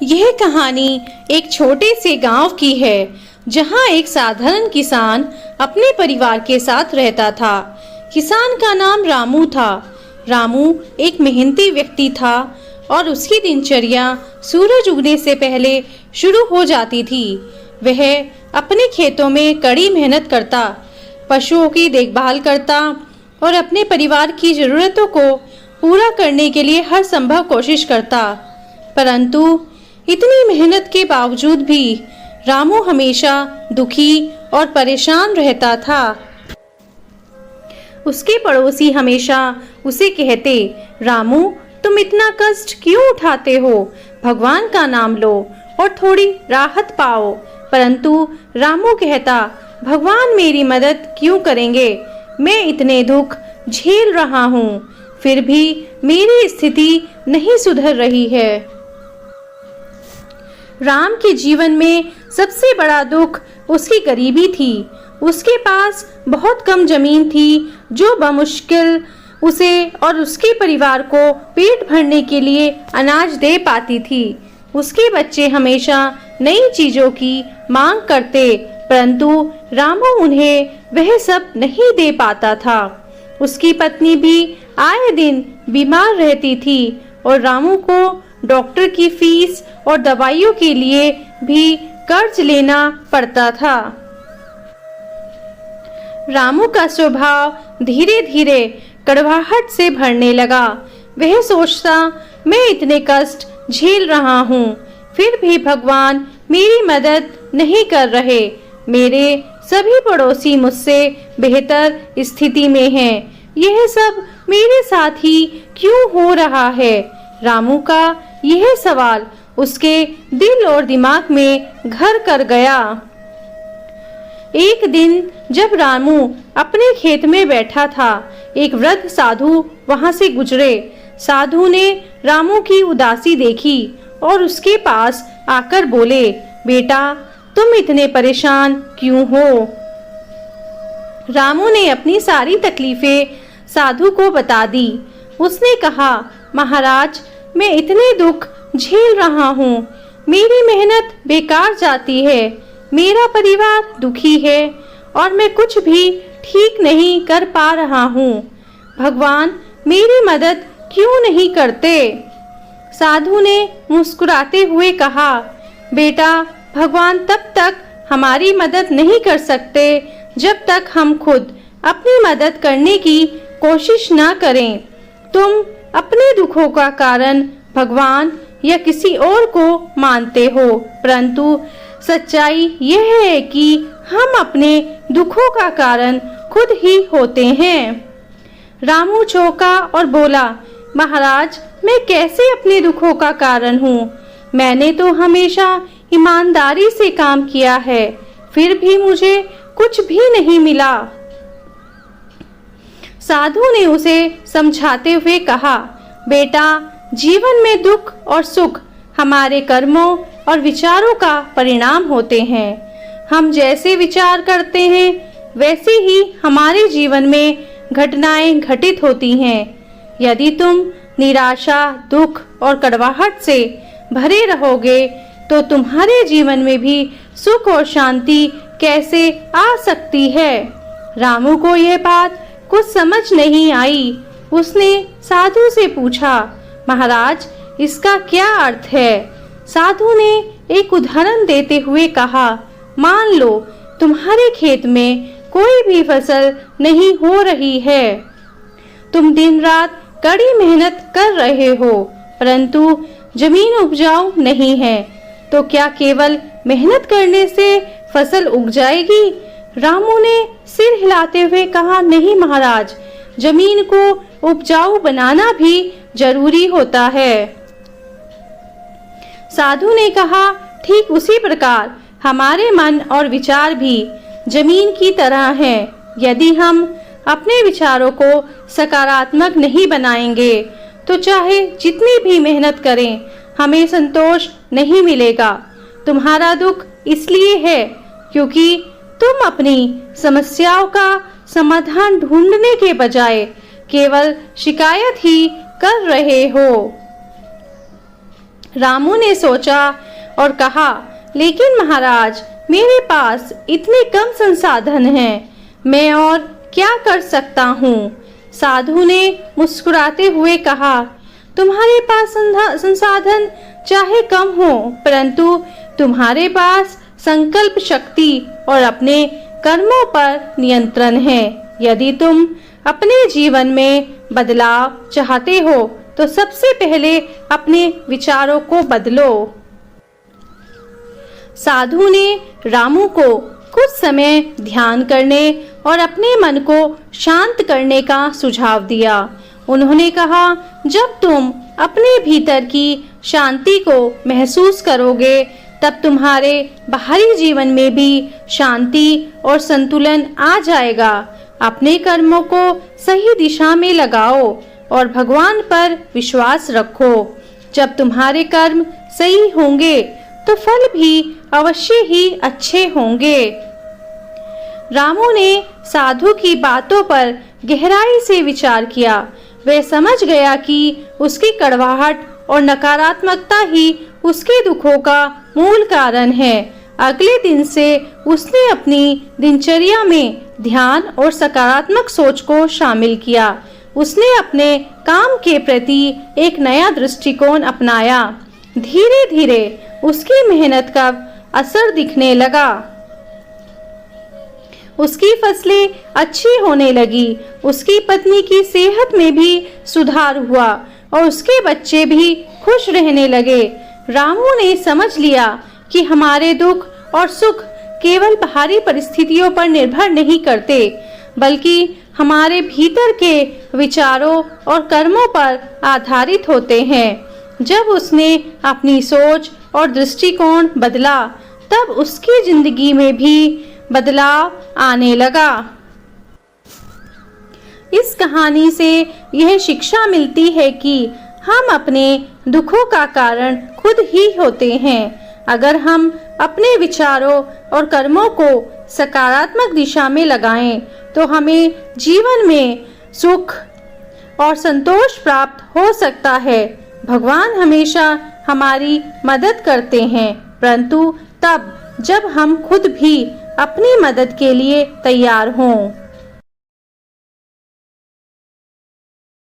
यह कहानी एक छोटे से गांव की है जहां एक साधारण किसान अपने परिवार के साथ रहता था। किसान का नाम रामू था। रामू एक मेहनती व्यक्ति था और उसकी दिनचर्या सूरज उगने से पहले शुरू हो जाती थी। वह अपने खेतों में कड़ी मेहनत करता, पशुओं की देखभाल करता और अपने परिवार की ज़रूरतों को पूरा करने के लिए हर संभव कोशिश करता। परंतु इतनी मेहनत के बावजूद भी रामू हमेशा दुखी और परेशान रहता था। उसके पड़ोसी हमेशा उसे कहते, रामू, तुम इतना कष्ट क्यों उठाते हो? भगवान का नाम लो और थोड़ी राहत पाओ। परंतु रामू कहता, भगवान मेरी मदद क्यों करेंगे? मैं इतने दुख झेल रहा हूँ, फिर भी मेरी स्थिति नहीं सुधर रही है। राम के जीवन में सबसे बड़ा दुख उसकी गरीबी थी। उसके पास बहुत कम जमीन थी जो बमुश्किल उसे और उसके परिवार को पेट भरने के लिए अनाज दे पाती थी। उसके बच्चे हमेशा नई चीजों की मांग करते, परंतु रामू उन्हें वह सब नहीं दे पाता था। उसकी पत्नी भी आए दिन बीमार रहती थी और रामू को डॉक्टर की फीस और दवाइयों के लिए भी कर्ज लेना पड़ता था। रामू का स्वभाव धीरे धीरे कड़वाहट से भरने लगा। वह सोचता, मैं इतने कष्ट झेल रहा हूँ, फिर भी भगवान मेरी मदद नहीं कर रहे। मेरे सभी पड़ोसी मुझसे बेहतर स्थिति में हैं। यह सब मेरे साथ ही क्यों हो रहा है? रामू का यह सवाल उसके दिल और दिमाग में घर कर गया। एक दिन जब रामू अपने खेत में बैठा था, एक वृद्ध साधु वहां से गुजरे। साधु ने रामू की उदासी देखी और उसके पास आकर बोले, बेटा, तुम इतने परेशान क्यों हो? रामू ने अपनी सारी तकलीफें साधु को बता दी। उसने कहा, महाराज, मैं इतने दुख झेल रहा हूँ, मेरी मेहनत बेकार जाती है, मेरा परिवार दुखी है और मैं कुछ भी ठीक नहीं कर पा रहा हूँ। भगवान मेरी मदद क्यों नहीं करते? साधु ने मुस्कुराते हुए कहा, बेटा, भगवान तब तक हमारी मदद नहीं कर सकते जब तक हम खुद अपनी मदद करने की कोशिश ना करें। तुम अपने दुखों का कारण भगवान या किसी और को मानते हो, परंतु सच्चाई यह है कि हम अपने दुखों का कारण खुद ही होते हैं। रामू चौंका और बोला, महाराज, मैं कैसे अपने दुखों का कारण हूँ? मैंने तो हमेशा ईमानदारी से काम किया है, फिर भी मुझे कुछ भी नहीं मिला। साधु ने उसे समझाते हुए कहा, बेटा, जीवन में दुख और सुख हमारे कर्मों और विचारों का परिणाम होते हैं। हम जैसे विचार करते हैं वैसे ही हमारे जीवन में घटनाएं घटित होती हैं। यदि तुम निराशा, दुख और कड़वाहट से भरे रहोगे तो तुम्हारे जीवन में भी सुख और शांति कैसे आ सकती है? रामू को यह बात कुछ समझ नहीं आई। उसने साधु से पूछा, महाराज, इसका क्या अर्थ है? साधु ने एक उदाहरण देते हुए कहा, मान लो तुम्हारे खेत में कोई भी फसल नहीं हो रही है। तुम दिन रात कड़ी मेहनत कर रहे हो, परंतु जमीन उपजाऊ नहीं है, तो क्या केवल मेहनत करने से फसल उग जाएगी? रामू ने सिर हिलाते हुए कहा, नहीं महाराज, जमीन को उपजाऊ बनाना भी जरूरी होता है। साधु ने कहा, ठीक उसी प्रकार हमारे मन और विचार भी जमीन की तरह हैं। यदि हम अपने विचारों को सकारात्मक नहीं बनाएंगे तो चाहे जितनी भी मेहनत करें, हमें संतोष नहीं मिलेगा। तुम्हारा दुख इसलिए है क्योंकि तुम अपनी समस्याओं का समाधान ढूंढने के बजाय केवल शिकायत ही कर रहे हो। रामू ने सोचा और कहा, लेकिन महाराज, मेरे पास इतने कम संसाधन हैं, मैं और क्या कर सकता हूँ। साधु ने मुस्कुराते हुए कहा, तुम्हारे पास संसाधन चाहे कम हो, परंतु तुम्हारे पास संकल्प शक्ति और अपने कर्मों पर नियंत्रण है। यदि तुम अपने जीवन में बदलाव चाहते हो तो सबसे पहले अपने विचारों को बदलो। साधु ने रामू को कुछ समय ध्यान करने और अपने मन को शांत करने का सुझाव दिया। उन्होंने कहा, जब तुम अपने भीतर की शांति को महसूस करोगे तब तुम्हारे बाहरी जीवन में भी शांति और संतुलन आ जाएगा। अपने कर्मों को सही दिशा में लगाओ और भगवान पर विश्वास रखो। जब तुम्हारे कर्म सही होंगे तो फल भी अवश्य ही अच्छे होंगे। रामू ने साधु की बातों पर गहराई से विचार किया। वह समझ गया कि उसकी कड़वाहट और नकारात्मकता ही उसके दुखों का मूल कारण है। अगले दिन से उसने अपनी दिनचर्या में ध्यान और सकारात्मक सोच को शामिल किया। उसने अपने काम के प्रति एक नया दृष्टिकोण अपनाया। धीरे धीरे उसकी मेहनत का असर दिखने लगा। उसकी फसलें अच्छी होने लगी, उसकी पत्नी की सेहत में भी सुधार हुआ और उसके बच्चे भी खुश रहने लगे। रामू ने समझ लिया कि हमारे दुख और सुख केवल बाहरी परिस्थितियों पर निर्भर नहीं करते, बल्कि हमारे भीतर के विचारों और कर्मों पर आधारित होते हैं। जब उसने अपनी सोच और दृष्टिकोण बदला, तब उसकी जिंदगी में भी बदलाव आने लगा। इस कहानी से यह शिक्षा मिलती है कि हम अपने दुखों का कारण खुद ही होते हैं। अगर हम अपने विचारों और कर्मों को सकारात्मक दिशा में लगाएं, तो हमें जीवन में सुख और संतोष प्राप्त हो सकता है। भगवान हमेशा हमारी मदद करते हैं, परंतु तब जब हम खुद भी अपनी मदद के लिए तैयार हों।